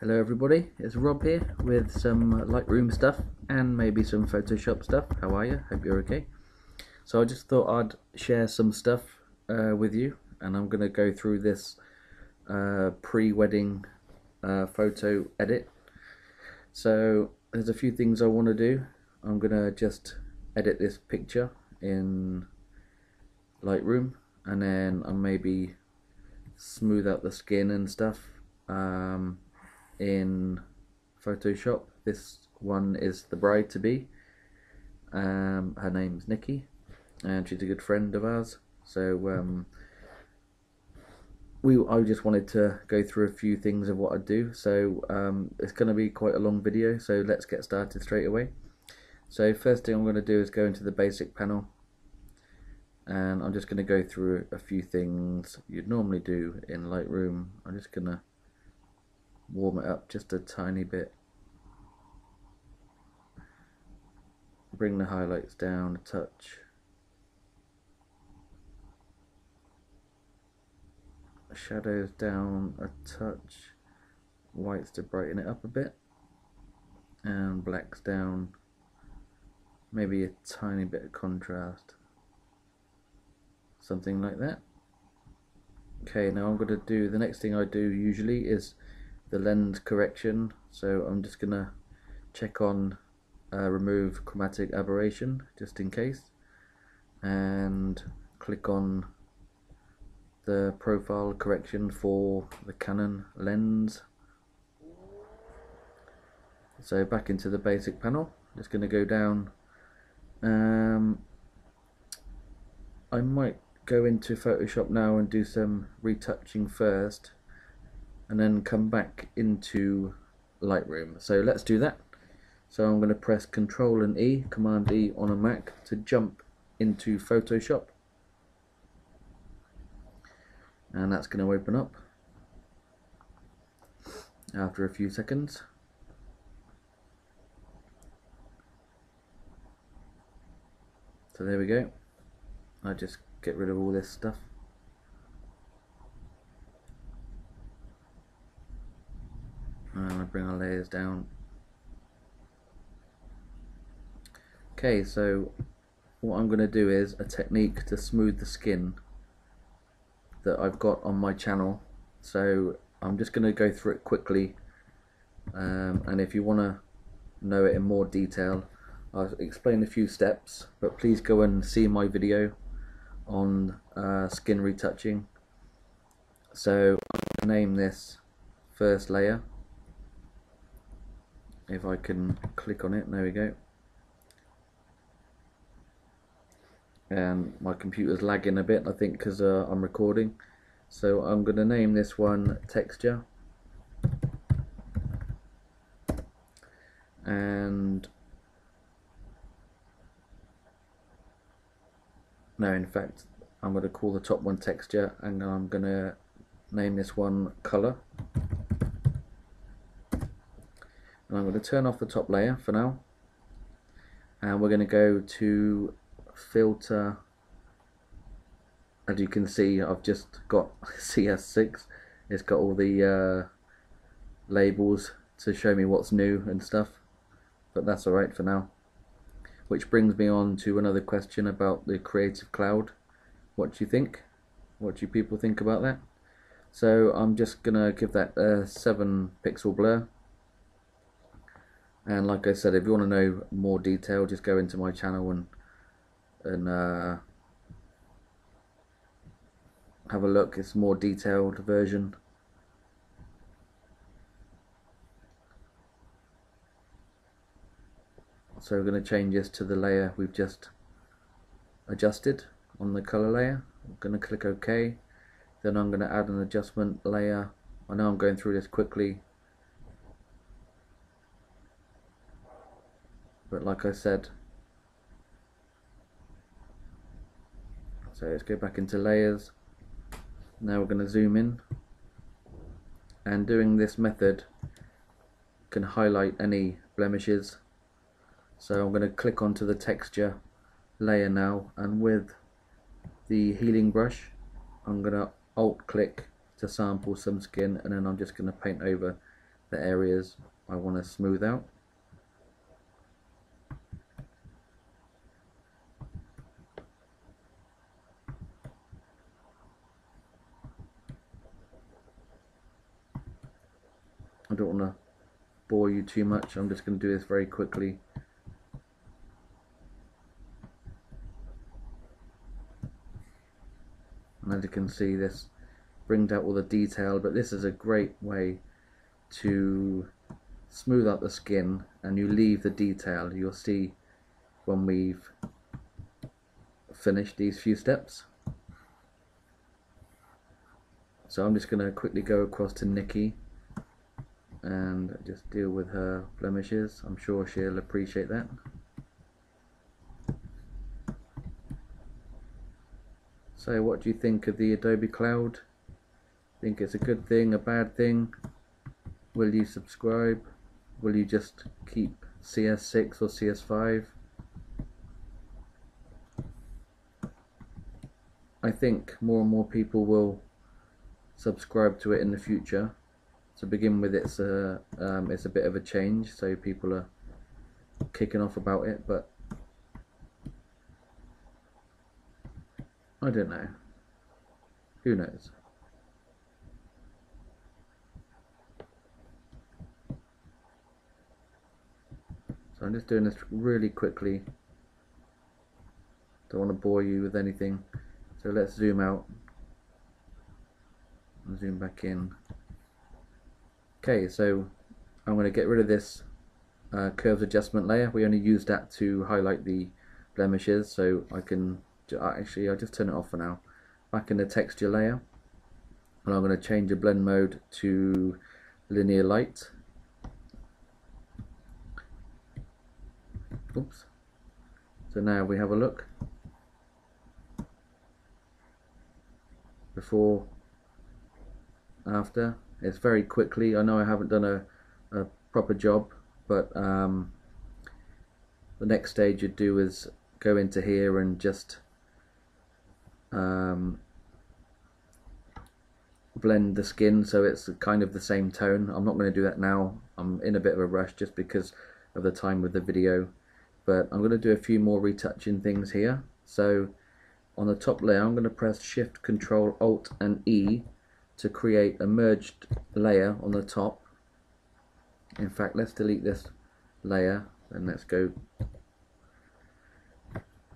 Hello everybody, it's Rob here with some Lightroom stuff and maybe some Photoshop stuff. How are you? Hope you're okay. So I just thought I'd share some stuff with you, and I'm going to go through this pre-wedding photo edit. So there's a few things I want to do. I'm going to just edit this picture in Lightroom, and then I'll maybe smooth out the skin and stuff in Photoshop. This one is the bride-to-be. Her name's Nikki, and she's a good friend of ours. So I just wanted to go through a few things of what I do. So it's going to be quite a long video, so let's get started straight away. So first thing I'm going to do is go into the basic panel, and I'm just going to go through a few things you'd normally do in Lightroom. I'm just going to warm it up just a tiny bit, bring the highlights down a touch, shadows down a touch, whites to brighten it up a bit, and blacks down, maybe a tiny bit of contrast, something like that. Okay, now I'm going to do, the next thing I do usually is the lens correction. So I'm just going to check on remove chromatic aberration just in case, and click on the profile correction for the Canon lens. So back into the basic panel, just going to go down. I might go into Photoshop now and do some retouching first, and then come back into Lightroom. So let's do that. So I'm going to press Control and E, Command E on a Mac to jump into Photoshop, and that's going to open up after a few seconds. So there we go. I just get rid of all this stuff. And I bring our layers down. Okay, so what I'm going to do is a technique to smooth the skin that I've got on my channel. So I'm just going to go through it quickly, and if you want to know it in more detail, I'll explain a few steps, but please go and see my video on skin retouching. So I'm going to name this first layer. If I can click on it, there we go. And my computer's lagging a bit, I think, because I'm recording. So I'm going to name this one texture. And no, in fact, I'm going to call the top one texture, and I'm going to name this one color. And I'm going to turn off the top layer for now, and we're going to go to filter. As you can see, I've just got CS6. It's got all the labels to show me what's new and stuff, but that's alright for now. Which brings me on to another question about the Creative Cloud. What do you think? What do people think about that? So I'm just going to give that a 7 pixel blur. And like I said, if you want to know more detail, just go into my channel and have a look. It's a more detailed version. So we're going to change this to the layer we've just adjusted on the color layer. I'm going to click OK. Then I'm going to add an adjustment layer. I know I'm going through this quickly, but like I said, so let's go back into layers. Now we're going to zoom in, and doing this method can highlight any blemishes. So I'm going to click onto the texture layer now, and with the healing brush I'm going to alt click to sample some skin, and then I'm just going to paint over the areas I want to smooth out. I don't want to bore you too much, I'm just going to do this very quickly. And as you can see, this brings out all the detail, but this is a great way to smooth out the skin and you leave the detail. You'll see when we've finished these few steps. So I'm just going to quickly go across to Nikki and just deal with her blemishes. I'm sure she'll appreciate that. So what do you think of the Adobe Cloud? Think it's a good thing, a bad thing? Will you subscribe? Will you just keep CS6 or CS5? I think more and more people will subscribe to it in the future. To begin with, it's a bit of a change, so people are kicking off about it, but I don't know. Who knows? So I'm just doing this really quickly. Don't want to bore you with anything. So let's zoom out and zoom back in. Okay, so I'm going to get rid of this curves adjustment layer. We only use that to highlight the blemishes, so I can actually I'll just turn it off for now. Back in the texture layer, and I'm going to change the blend mode to linear light. Oops. So now we have a look. Before, after. It's very quickly. I know I haven't done a proper job, but the next stage you'd do is go into here and just blend the skin so it's kind of the same tone. I'm not going to do that now. I'm in a bit of a rush just because of the time with the video, but I'm going to do a few more retouching things here. So on the top layer I'm going to press Shift, Control, Alt and E to create a merged layer on the top. In fact, let's delete this layer and let's go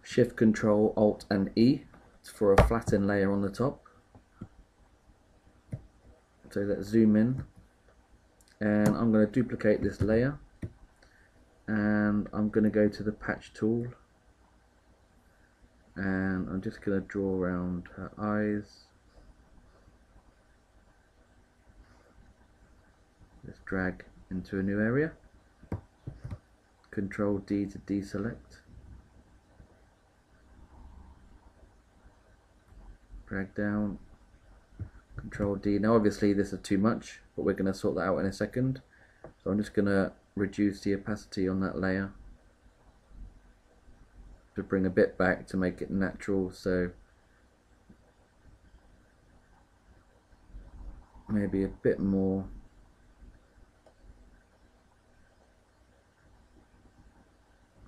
Shift, Control, Alt and E for a flattened layer on the top. So let's zoom in, and I'm going to duplicate this layer, and I'm going to go to the patch tool, and I'm just going to draw around her eyes. Let's drag into a new area. Control D to deselect. Drag down. Control D. Now obviously this is too much, but we're going to sort that out in a second. So I'm just going to reduce the opacity on that layer to bring a bit back to make it natural. So maybe a bit more.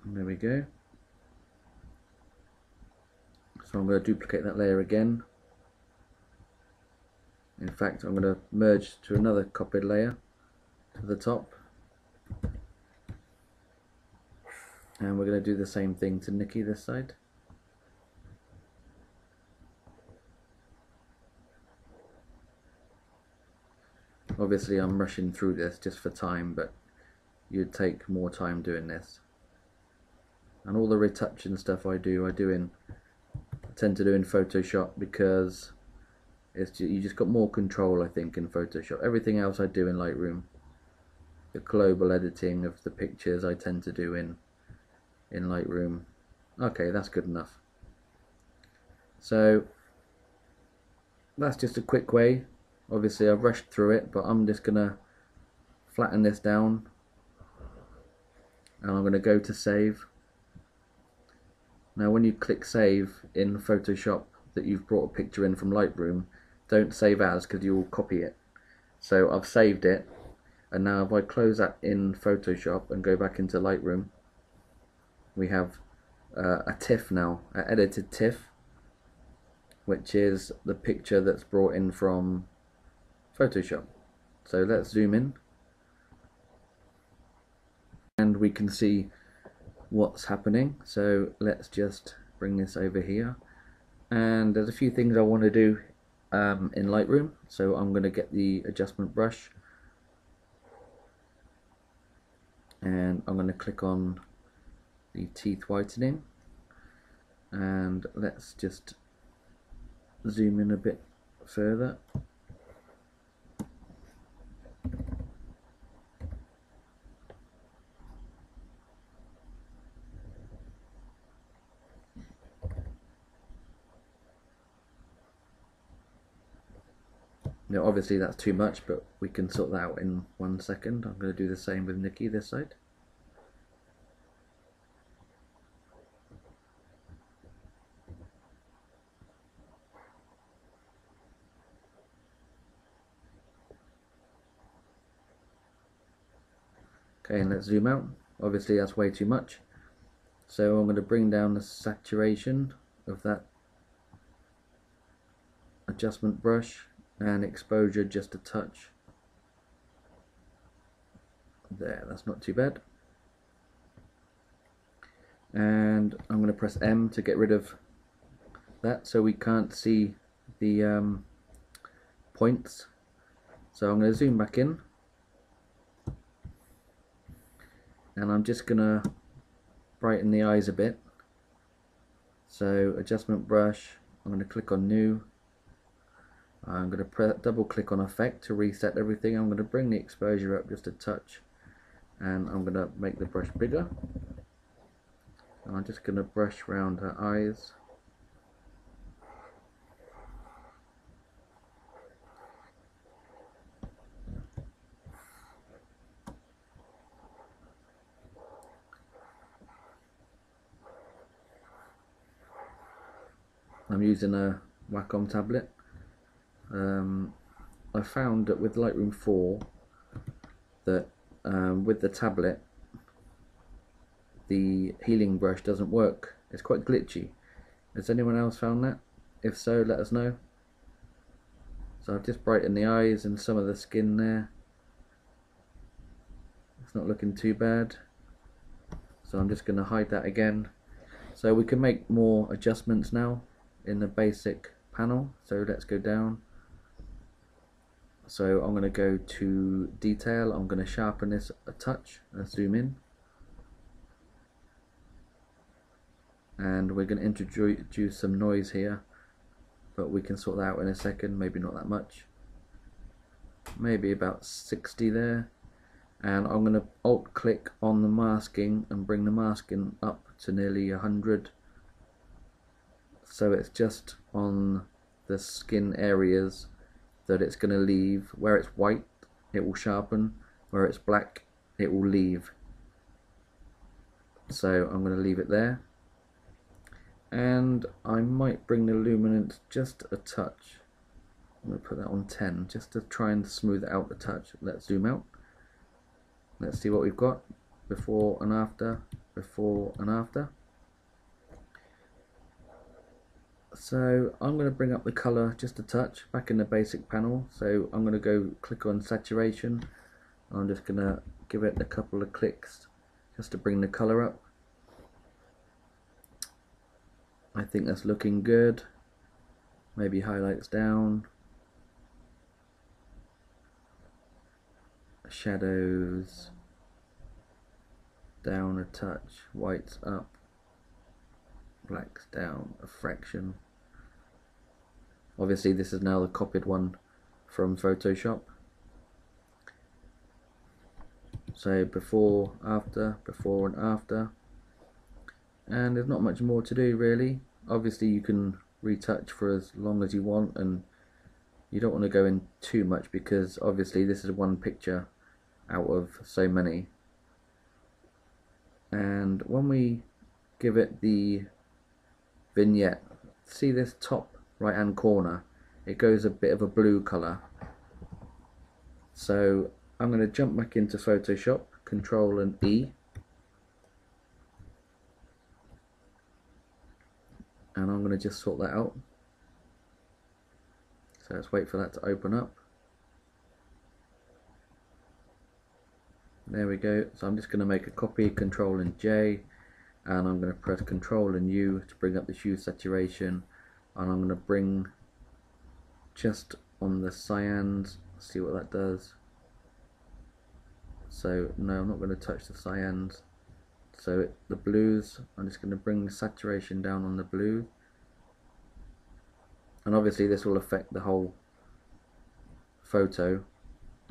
There we go. So I'm going to duplicate that layer again. In fact, I'm going to merge to another copied layer to the top. And we're going to do the same thing to Nikki this side. Obviously I'm rushing through this just for time, but you'd take more time doing this. And all the retouching stuff I tend to do in Photoshop, because you just got more control, I think, in Photoshop. Everything else I do in Lightroom. The global editing of the pictures I tend to do in Lightroom. Okay, that's good enough. So that's just a quick way. Obviously I've rushed through it, but I'm just gonna flatten this down, and I'm gonna go to save. Now when you click save in Photoshop that you've brought a picture in from Lightroom, don't save as, because you will copy it. So I've saved it, And now if I close that in Photoshop and go back into Lightroom, we have a TIFF now, an edited TIFF, which is the picture that's brought in from Photoshop. So let's zoom in and we can see what's happening. So let's just bring this over here, and there's a few things I want to do in Lightroom. So I'm going to get the adjustment brush and I'm going to click on the teeth whitening, and let's just zoom in a bit further. Now obviously that's too much, but we can sort that out in 1 second. I'm going to do the same with Nikki this side. Okay, and let's zoom out. Obviously that's way too much. So I'm going to bring down the saturation of that adjustment brush and exposure just a touch. There, that's not too bad. And I'm going to press M to get rid of that so we can't see the points. So I'm going to zoom back in, and I'm just going to brighten the eyes a bit. So adjustment brush, I'm going to click on new. I'm going to double click on effect to reset everything. I'm going to bring the exposure up just a touch, and I'm going to make the brush bigger. And I'm just going to brush around her eyes. I'm using a Wacom tablet. I found that with Lightroom 4 that with the tablet the healing brush doesn't work. It's quite glitchy. Has anyone else found that? If so, let us know. So I've just brightened the eyes and some of the skin there. It's not looking too bad. So I'm just going to hide that again. So we can make more adjustments now in the basic panel. So let's go down. So I'm going to go to detail. I'm going to sharpen this a touch and zoom in. And we're going to introduce some noise here, but we can sort that out in a second. Maybe not that much. Maybe about 60 there. And I'm going to alt click on the masking and bring the masking up to nearly 100. So it's just on the skin areas that it's going to leave. Where it's white, it will sharpen. Where it's black, it will leave. So I'm going to leave it there. And I might bring the luminance just a touch. I'm going to put that on 10 just to try and smooth it out a touch. Let's zoom out. Let's see what we've got. Before and after. Before and after. So I'm going to bring up the colour just a touch back in the basic panel. So I'm going to go click on saturation. I'm just going to give it a couple of clicks just to bring the colour up. I think that's looking good. Maybe highlights down. Shadows down a touch. Whites up. Blacks down a fraction. Obviously this is now the copied one from Photoshop. So before, after, before and after. And there's not much more to do really. Obviously you can retouch for as long as you want, and you don't want to go in too much because obviously this is one picture out of so many. And when we give it the vignette, see this top right hand corner, it goes a bit of a blue colour. So I'm going to jump back into Photoshop, Control and E, and I'm going to just sort that out. So let's wait for that to open up. There we go. So I'm just going to make a copy, Control and J, and I'm going to press Control and U to bring up the hue saturation, and I'm going to bring just on the cyans, see what that does. So no, I'm not going to touch the cyans. So the blues, I'm just going to bring the saturation down on the blue, and obviously this will affect the whole photo.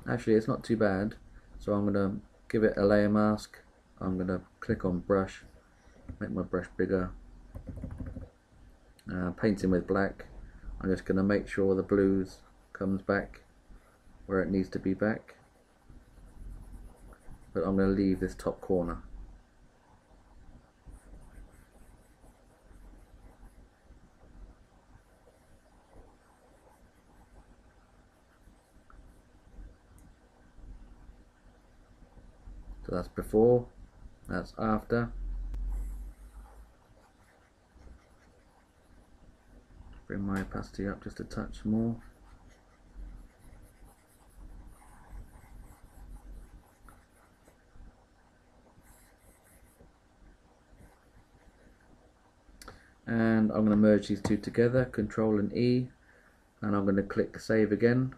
Actually, it's not too bad, so I'm going to give it a layer mask. I'm going to click on brush, make my brush bigger, painting with black. I'm just going to make sure the blues comes back where it needs to be back, but I'm going to leave this top corner. So that's before, that's after. Bring my opacity up just a touch more. And I'm going to merge these two together, Control and E, and I'm going to click Save again,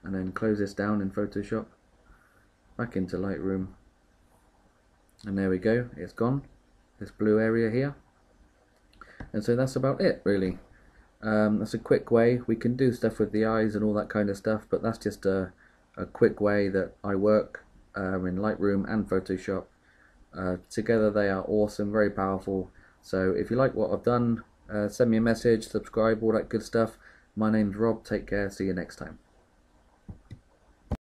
and then close this down in Photoshop, back into Lightroom, and there we go, it's gone, this blue area here. And so that's about it, really. That's a quick way. We can do stuff with the eyes and all that kind of stuff, but that's just a quick way that I work in Lightroom and Photoshop. Together they are awesome, very powerful. So if you like what I've done, send me a message, subscribe, all that good stuff. My name's Rob, take care, see you next time.